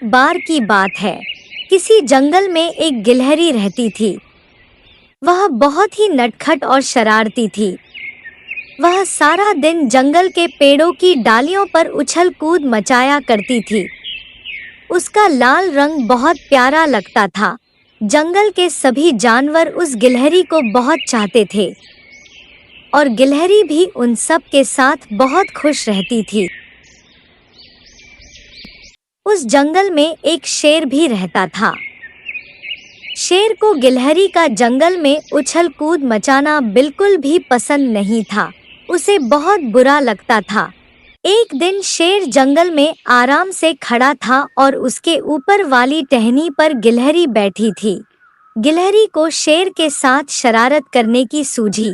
एक बार की बात है, किसी जंगल में एक गिलहरी रहती थी। वह बहुत ही नटखट और शरारती थी। वह सारा दिन जंगल के पेड़ों की डालियों पर उछल कूद मचाया करती थी। उसका लाल रंग बहुत प्यारा लगता था। जंगल के सभी जानवर उस गिलहरी को बहुत चाहते थे और गिलहरी भी उन सब के साथ बहुत खुश रहती थी। उस जंगल में एक शेर भी रहता था। शेर को गिलहरी का जंगल में उछल कूद मचाना बिल्कुल भी पसंद नहीं था। उसे बहुत बुरा लगता था। एक दिन शेर जंगल में आराम से खड़ा था और उसके ऊपर वाली टहनी पर गिलहरी बैठी थी। गिलहरी को शेर के साथ शरारत करने की सूझी।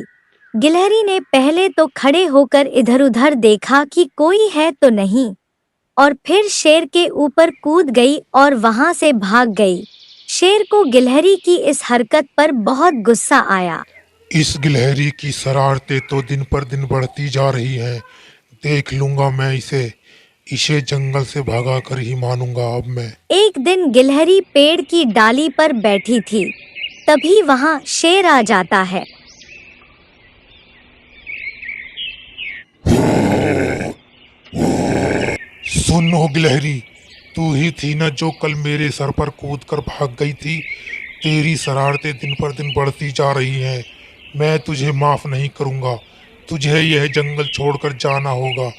गिलहरी ने पहले तो खड़े होकर इधर-उधर देखा कि कोई है तो नहीं, और फिर शेर के ऊपर कूद गई और वहां से भाग गई। शेर को गिलहरी की इस हरकत पर बहुत गुस्सा आया। इस गिलहरी की शरारतें तो दिन पर दिन बढ़ती जा रही हैं। देख लूंगा मैं इसे जंगल से भगा कर ही मानूंगा अब मैं। एक दिन गिलहरी पेड़ की डाली पर बैठी थी। तभी वहां शेर आ जाता है। सुनो गिलहरी, तू ही थी ना जो कल मेरे सर पर कूद कर भाग गई थी। तेरी शरारतें दिन पर दिन बढ़ती जा रही हैं। मैं तुझे माफ नहीं करूंगा। तुझे यह जंगल छोड़कर जाना होगा,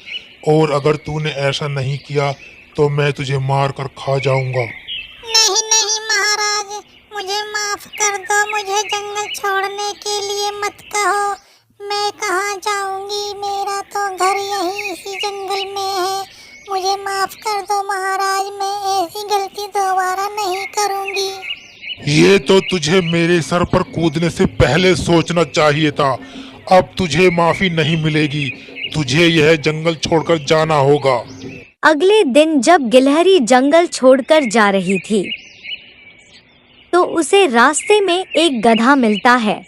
और अगर तूने ऐसा नहीं किया तो मैं तुझे मार कर खा जाऊंगा। नहीं नहीं महाराज, मुझे माफ कर दो। मुझे जंगल छोड़ने के लिए मत कहो। मैं कहाँ जाऊंगी? मेरा तो घर यहीं इसी जंगल में है। मुझे माफ कर दो महाराज, मैं ऐसी गलती दोबारा नहीं करूंगी। ये तो तुझे मेरे सर पर कूदने से पहले सोचना चाहिए था। अब तुझे माफी नहीं मिलेगी। तुझे यह जंगल छोड़कर जाना होगा। अगले दिन जब गिलहरी जंगल छोड़कर जा रही थी तो उसे रास्ते में एक गधा मिलता है।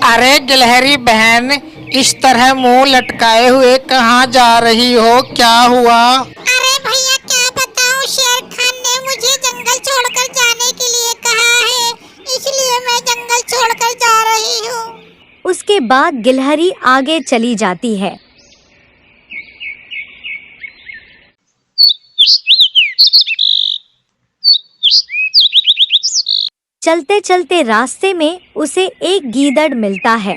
अरे गिलहरी बहन, इस तरह मुंह लटकाए हुए कहाँ जा रही हो? क्या हुआ? अरे भैया क्या बताऊं, शेर खान ने मुझे जंगल छोड़कर जाने के लिए कहा है, इसलिए मैं जंगल छोड़कर जा रही हूँ। उसके बाद गिलहरी आगे चली जाती है। चलते चलते रास्ते में उसे एक गीदड़ मिलता है।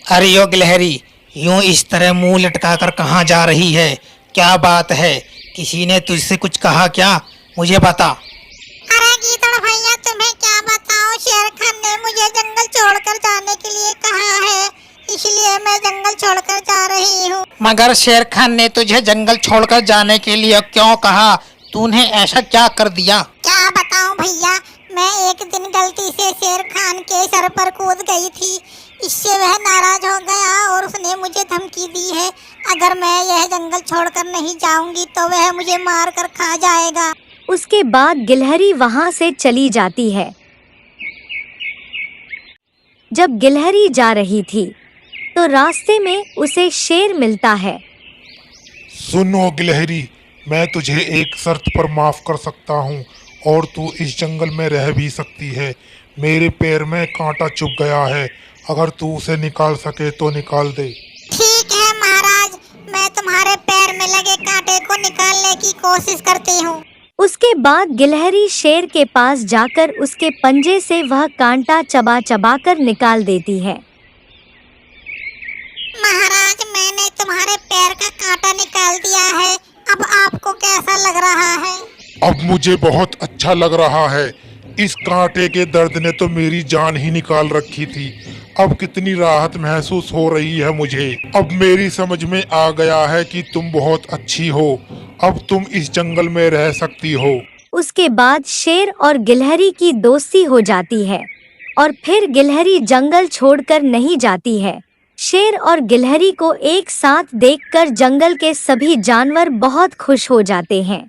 अरे यो गिलहरी, यूं इस तरह मुंह लटका कर कहाँ जा रही है? क्या बात है? किसी ने तुझसे कुछ कहा क्या? मुझे बता। अरे गीदड़ भैया, तुम्हें क्या बताऊं, शेर खान ने मुझे जंगल छोड़कर जाने के लिए कहा है, इसलिए मैं जंगल छोड़कर जा रही हूँ। मगर शेर खान ने तुझे जंगल छोड़कर जाने के लिए क्यों कहा? तूने ऐसा क्या कर दिया? क्या बताऊं भैया, मैं एक दिन गलती से शेर खान के सर पर कूद गई थी। इससे वह नाराज हो गया और उसने मुझे धमकी दी है, अगर मैं यह जंगल छोड़कर नहीं जाऊंगी तो वह मुझे मार कर खा जाएगा। उसके बाद गिलहरी वहां से चली जाती है। जब गिलहरी जा रही थी तो रास्ते में उसे शेर मिलता है। सुनो गिलहरी, मैं तुझे एक शर्त पर माफ कर सकता हूँ और तू इस जंगल में रह भी सकती है। मेरे पैर में कांटा चुभ गया है, अगर तू उसे निकाल सके तो निकाल दे। ठीक है महाराज, मैं तुम्हारे पैर में लगे कांटे को निकालने की कोशिश करती हूँ। उसके बाद गिलहरी शेर के पास जाकर उसके पंजे से वह कांटा चबा चबा कर निकाल देती है। महाराज, मैंने तुम्हारे पैर का कांटा निकाल दिया है। अब आपको कैसा लग रहा है? अब मुझे बहुत अच्छा लग रहा है। इस कांटे के दर्द ने तो मेरी जान ही निकाल रखी थी। अब कितनी राहत महसूस हो रही है मुझे। अब मेरी समझ में आ गया है कि तुम बहुत अच्छी हो। अब तुम इस जंगल में रह सकती हो। उसके बाद शेर और गिलहरी की दोस्ती हो जाती है और फिर गिलहरी जंगल छोड़कर नहीं जाती है। शेर और गिलहरी को एक साथ देखकर जंगल के सभी जानवर बहुत खुश हो जाते हैं।